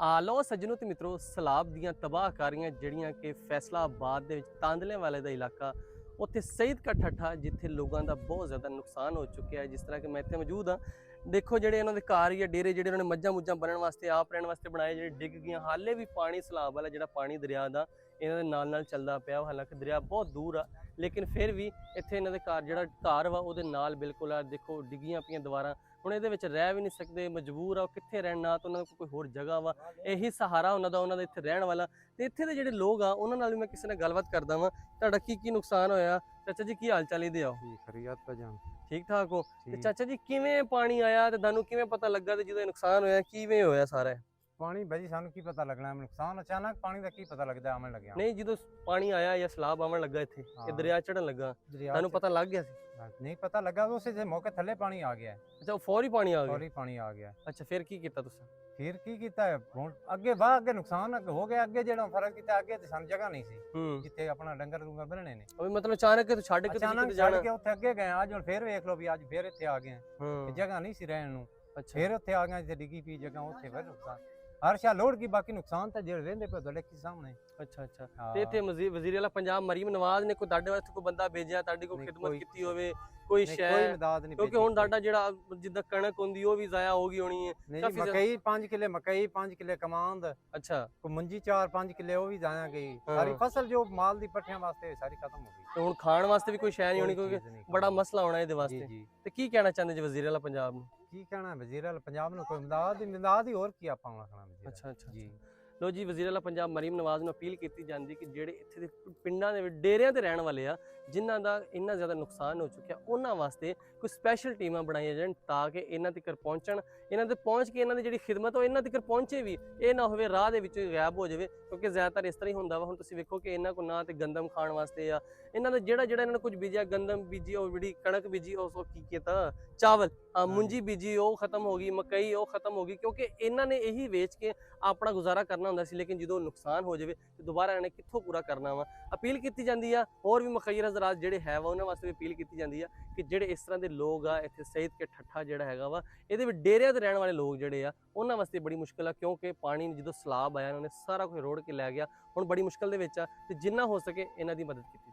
ਲਓ ਸੱਜਣੋ ਤੇ ਮਿੱਤਰੋ, ਸਲਾਬ ਦੀਆਂ ਤਬਾਹਕਾਰੀਆਂ ਜਿਹੜੀਆਂ ਕਿ ਫੈਸਲਾਬਾਦ ਦੇ ਵਿੱਚ ਤਾਂਦਲੇ ਵਾਲੇ ਦਾ ਇਲਾਕਾ, ਉੱਥੇ ਸਈਦ ਕਾ ਠੱਠਾ ਜਿੱਥੇ ਲੋਕਾਂ ਦਾ ਬਹੁਤ ਜ਼ਿਆਦਾ ਨੁਕਸਾਨ ਹੋ ਚੁੱਕਿਆ ਹੈ। ਜਿਸ ਤਰ੍ਹਾਂ ਕਿ ਮੈਂ ਇੱਥੇ ਮੌਜੂਦ ਹਾਂ, ਦੇਖੋ ਜਿਹੜੇ ਇਹਨਾਂ ਦੇ ਘਰ ਜਾਂ ਡੇਰੇ ਜਿਹੜੇ ਉਹਨਾਂ ਨੇ ਮੱਝਾਂ ਮੁੱਝਾਂ ਬੰਨਣ ਵਾਸਤੇ ਆਪ ਰਹਿਣ ਵਾਸਤੇ ਬਣਾਏ, ਜਿਹੜੇ ਡਿੱਗ ਗਈਆਂ। ਹਾਲੇ ਵੀ ਪਾਣੀ ਸਲਾਬ ਵਾਲਾ ਜਿਹੜਾ ਪਾਣੀ ਦਰਿਆ ਦਾ ਇਹਨਾਂ ਦੇ ਨਾਲ ਚੱਲਦਾ ਪਿਆ। ਹਾਲਾਂਕਿ ਦਰਿਆ ਬਹੁਤ ਦੂਰ ਆ, ਲੇਕਿਨ ਫਿਰ ਵੀ ਇੱਥੇ ਇਹਨਾਂ ਦੇ ਘਰ ਜਿਹੜਾ ਘਰ ਵਾ ਉਹਦੇ ਨਾਲ ਬਿਲਕੁਲ ਆ ਦੇਖੋ ਡਿੱਗੀਆਂ ਪਈਆਂ ਦੀਵਾਰਾਂ। ਹੁਣ ਇਹਦੇ ਵਿੱਚ ਰਹਿ ਵੀ ਨਹੀਂ ਸਕਦੇ, ਮਜਬੂਰ ਆ ਉਹ ਕਿੱਥੇ ਰਹਿਣ, ਨਾ ਤਾਂ ਉਹਨਾਂ ਦਾ ਕੋਈ ਹੋਰ ਜਗ੍ਹਾ ਵਾ, ਇਹੀ ਸਹਾਰਾ ਉਹਨਾਂ ਦਾ ਇੱਥੇ ਰਹਿਣ ਵਾਲਾ। ਤੇ ਇੱਥੇ ਦੇ ਜਿਹੜੇ ਲੋਕ ਆ ਉਹਨਾਂ ਨਾਲ ਵੀ ਮੈਂ ਕਿਸੇ ਨਾਲ ਗੱਲਬਾਤ ਕਰਦਾ ਵਾਂ। ਤੁਹਾਡਾ ਕੀ ਨੁਕਸਾਨ ਹੋਇਆ ਚਾਚਾ ਜੀ? ਕੀ ਹਾਲ ਚਾਲ ਇਹਦੇ ਆਓ? ਖਰੀਅਤ ਭਾਜਾਨ, ਠੀਕ ਠਾਕ ਹੋ? ਤੇ ਚਾਚਾ ਜੀ ਕਿਵੇਂ ਪਾਣੀ ਆਇਆ ਤੇ ਤੁਹਾਨੂੰ ਕਿਵੇਂ ਪਤਾ ਲੱਗਾ ਤੇ ਜਦੋਂ ਨੁਕਸਾਨ ਹੋਇਆ ਕਿਵੇਂ ਹੋਇਆ ਸਾਰਾ? ਪਾਣੀ ਭਾਜੀ ਸਾਨੂੰ ਕੀ ਪਤਾ ਲੱਗਣਾ, ਨੁਕਸਾਨ ਅਚਾਨਕ ਪਾਣੀ ਦਾ ਕੀ ਪਤਾ ਲੱਗਦਾ, ਆਉਣ ਲੱਗਿਆ। ਨਹੀਂ, ਜਦੋਂ ਪਾਣੀ ਆਇਆ ਜਾਂ ਸਲਾਬ ਆਉਣ ਲੱਗਾ ਇੱਥੇ ਇਹ ਦਰਿਆ ਚੜਨ ਲੱਗਾ, ਤੁਹਾਨੂੰ ਪਤਾ ਲੱਗ ਗਿਆ ਸੀ? ਨਹੀਂ ਪਤਾ ਲੱਗਾ, ਉਸੇ ਦੇ ਮੌਕੇ ਥੱਲੇ ਪਾਣੀ ਆ ਗਿਆ। ਅੱਛਾ, ਫੌਰੀ ਪਾਣੀ ਆ ਗਿਆ? ਫੌਰੀ ਪਾਣੀ ਆ ਗਿਆ। ਅੱਛਾ, ਫਿਰ ਕੀ ਕੀਤਾ ਤੁਸੀਂ? ਫਿਰ ਕੀ ਕੀਤਾ, ਹੁਣ ਅੱਗੇ ਨੁਕਸਾਨ ਹੋ ਗਿਆ। ਅੱਗੇ ਜਿਹੜਾ ਫਰਕ ਕੀਤਾ, ਅੱਗੇ ਤੇ ਸਾਨੂੰ ਜਗ੍ਹਾ ਨਹੀਂ ਸੀ ਜਿੱਥੇ ਆਪਣਾ ਡੰਗਰ ਡੂੰਗਰ ਬੰਨਣੇ ਨੇ। ਉਹ ਮਤਲਬ ਅਚਾਨਕ ਛੱਡ ਕੇ ਛੱਡ ਕੇ ਉੱਥੇ ਅੱਗੇ ਗਏ। ਅੱਜ ਹੁਣ ਫਿਰ ਵੇਖ ਲਓ ਵੀ ਅੱਜ ਫਿਰ ਇੱਥੇ ਆ ਗਏ, ਜਗ੍ਹਾ ਨਹੀਂ ਸੀ ਰਹਿਣ ਨੂੰ। ਫਿਰ ਉੱਥੇ ਆ ਗਏ ਜਿੱਥੇ ਡਿੱਗੀ ਪਈ ਜਗ੍ਹਾ, ਉੱਥੇ ਫਿਰ ਨੁਕਸਾਨ ਹਰ ਸ਼ਾ ਲੋੜ ਕੀ, ਬਾਕੀ ਨੁਕਸਾਨ ਤਾਂ ਜਿਹੜੇ ਰਹਿੰਦੇ ਪਏ ਤੁਹਾਡੇ ਕੀ ਸਾਹਮਣੇ। ਅੱਛਾ, ਤੇ ਇੱਥੇ ਵਜ਼ੀਰ ਆਲਾ ਪੰਜਾਬ ਮਰੀਮ ਨਵਾਜ਼ ਨੇ ਕੋਈ ਤੁਹਾਡੇ ਵਾਸਤੇ ਕੋਈ ਬੰਦਾ ਭੇਜਿਆ, ਤੁਹਾਡੀ ਕੋਈ ਖਿਦਮਤ ਕੀਤੀ ਹੋਵੇ, ਕੋਈ ਸ਼ੈ? ਕੋਈ ਮਦਦ ਨਹੀਂ, ਕਿਉਂਕਿ ਹੁਣ ਤੁਹਾਡਾ ਜਿਹੜਾ ਜਿੱਦਾਂ ਕਣਕ ਹੁੰਦੀ ਉਹ ਵੀ ਜ਼ਾਇਆ ਹੋ ਗਈ ਹੋਣੀ ਹੈ। ਮਕਈ 5 ਕਿੱਲੇ, ਮਕਈ 5 ਕਿੱਲੇ ਕਮਾਂਦ। ਅੱਛਾ, ਕੋਈ ਮੰਜੀ 4-5 ਕਿੱਲੇ ਉਹ ਵੀ ਜ਼ਾਇਆ ਗਈ। ਸਾਰੀ ਫਸਲ ਜੋ ਮਾਲ ਦੀ ਪੱਠਿਆਂ ਵਾਸਤੇ ਸਾਰੀ ਖਤਮ ਹੋ ਗਈ। ਤੇ ਹੁਣ ਖਾਣ ਵਾਸਤੇ ਵੀ ਕੋਈ ਸ਼ੈ ਨਹੀਂ ਹੋਣੀ, ਕਿਉਂਕਿ ਬੜਾ ਮਸਲਾ ਹੋਣਾ ਇਹਦੇ ਵਾਸਤੇ। ਤੇ ਕੀ ਕਹਿਣਾ ਚਾਹੁੰਦੇ ਜੀ ਵਜ਼ੀਰ ਆਲਾ ਪੰਜਾਬ ਨੂੰ? ਕੀ ਕਹਿਣਾ ਵਜ਼ੀਰ ਆਲਾ ਪੰਜਾਬ ਨੂੰ, ਕੋਈ ਮਦਦ ਹੀ ਹੋਰ ਕੀ ਆਪਾਂ ਆਖਣਾ। ਅੱਛਾ ਜੀ, ਲੋ ਜੀ, ਵਜ਼ੀਰ ਆਲਾ ਪੰਜਾਬ ਮਰੀਮ ਨਵਾਜ਼ ਨੂੰ ਅਪੀਲ ਕੀਤੀ ਜਾਂਦੀ ਕਿ ਜਿਹੜੇ ਇੱਥੇ ਦੇ ਪਿੰਡਾਂ ਦੇ ਵਿੱਚ ਡੇਰਿਆਂ ਤੇ ਰਹਿਣ ਵਾਲੇ ਆ, ਜਿਨ੍ਹਾਂ ਦਾ ਇੰਨਾ ਜ਼ਿਆਦਾ ਨੁਕਸਾਨ ਹੋ ਚੁੱਕਿਆ, ਉਹਨਾਂ ਵਾਸਤੇ ਕੋਈ ਸਪੈਸ਼ਲ ਟੀਮਾਂ ਬਣਾਈਆਂ ਜਾਣ ਤਾਂ ਕਿ ਇਹਨਾਂ ਤੱਕ ਪਹੁੰਚਣ, ਇਹਨਾਂ ਤੇ ਪਹੁੰਚ ਕੇ ਇਹਨਾਂ ਦੀ ਜਿਹੜੀ ਖਿਦਮਤ ਉਹ ਇਹਨਾਂ ਤੱਕ ਪਹੁੰਚੇ ਵੀ, ਇਹ ਨਾ ਹੋਵੇ ਰਾਹ ਦੇ ਵਿੱਚ ਗਾਇਬ ਹੋ ਜਾਵੇ। ਕਿਉਂਕਿ ਜ਼ਿਆਦਾਤਰ ਇਸ ਤਰ੍ਹਾਂ ਹੀ ਹੁੰਦਾ ਵਾ। ਹੁਣ ਤੁਸੀਂ ਵੇਖੋ ਕਿ ਇਹਨਾਂ ਕੋਲ ਨਾ ਤੇ ਗੰਦਮ ਖਾਣ ਵਾਸਤੇ ਆ, ਇਹਨਾਂ ਦਾ ਜਿਹੜਾ ਇਹਨਾਂ ਨੇ ਕੁਝ ਬੀਜਿਆ, ਗੰਦਮ ਬੀਜੀ, ਉਹ ਜਿਹੜੀ ਕਣਕ ਬੀਜੀ, ਉਸ ਕੀ ਕੀਤਾ, ਚਾਵਲ ਮੁੰਜੀ ਬੀਜੀ, ਉਹ ਖਤਮ ਹੋ ਗਈ, ਮਕਈ ਉਹ ਖਤਮ ਹੋ ਗਈ, ਕਿਉਂਕਿ ਇਹਨਾਂ ਨੇ ਇਹੀ ਵੇਚ ਕੇ ਆਪਣਾ ਗੁਜ਼ਾਰਾ ਕਰਨਾ ਹੁੰਦਾ ਸੀ। ਲੇਕਿਨ ਜਦੋਂ ਨੁਕਸਾਨ ਹੋ ਜਾਵੇ ਤੇ ਦੁਬਾਰਾ ਇਹਨਾਂ ਨੇ ਕਿੱਥੋਂ ਪੂਰਾ ਕਰਨਾ ਵਾ? ਅਪੀਲ ਕੀਤੀ ਜਾਂਦੀ ਆ, ਹੋਰ ਵੀ ਮੁਖੱਈਰ ਹਜ਼ਰਾਤ ਜਿਹੜੇ ਹੈ ਵਾ ਉਹਨਾਂ ਵਾਸਤੇ ਵੀ ਅਪੀਲ ਕੀਤੀ ਜਾਂਦੀ ਆ ਕਿ ਜਿਹੜੇ ਇਸ ਤਰ੍ਹਾਂ ਦੇ ਲੋਕ ਆ ਇੱਥੇ ਸਈਦ ਕੇ ਠੱਠਾ ਜਿਹੜਾ ਹੈਗਾ ਵਾ, ਇਹਦੇ ਵਿੱਚ ਡੇਰਿਆਂ ਤੇ ਰਹਿਣ ਵਾਲੇ ਲੋਕ ਜਿਹੜੇ ਆ ਉਹਨਾਂ ਵਾਸਤੇ ਬੜੀ ਮੁਸ਼ਕਿਲ ਆ। ਕਿਉਂਕਿ ਪਾਣੀ ਜਦੋਂ ਸਲਾਬ ਆਇਆ ਉਹਨਾਂ ਨੇ ਸਾਰਾ ਕੁਝ ਰੋੜ ਕੇ ਲੈ ਗਿਆ, ਹੁਣ ਬੜੀ ਮੁਸ਼ਕਿਲ ਦੇ ਵਿੱਚ ਆ। ਤੇ ਜਿੰਨਾ ਹੋ ਸਕੇ ਇਹਨਾਂ ਦੀ ਮਦਦ ਕੀਤੀ।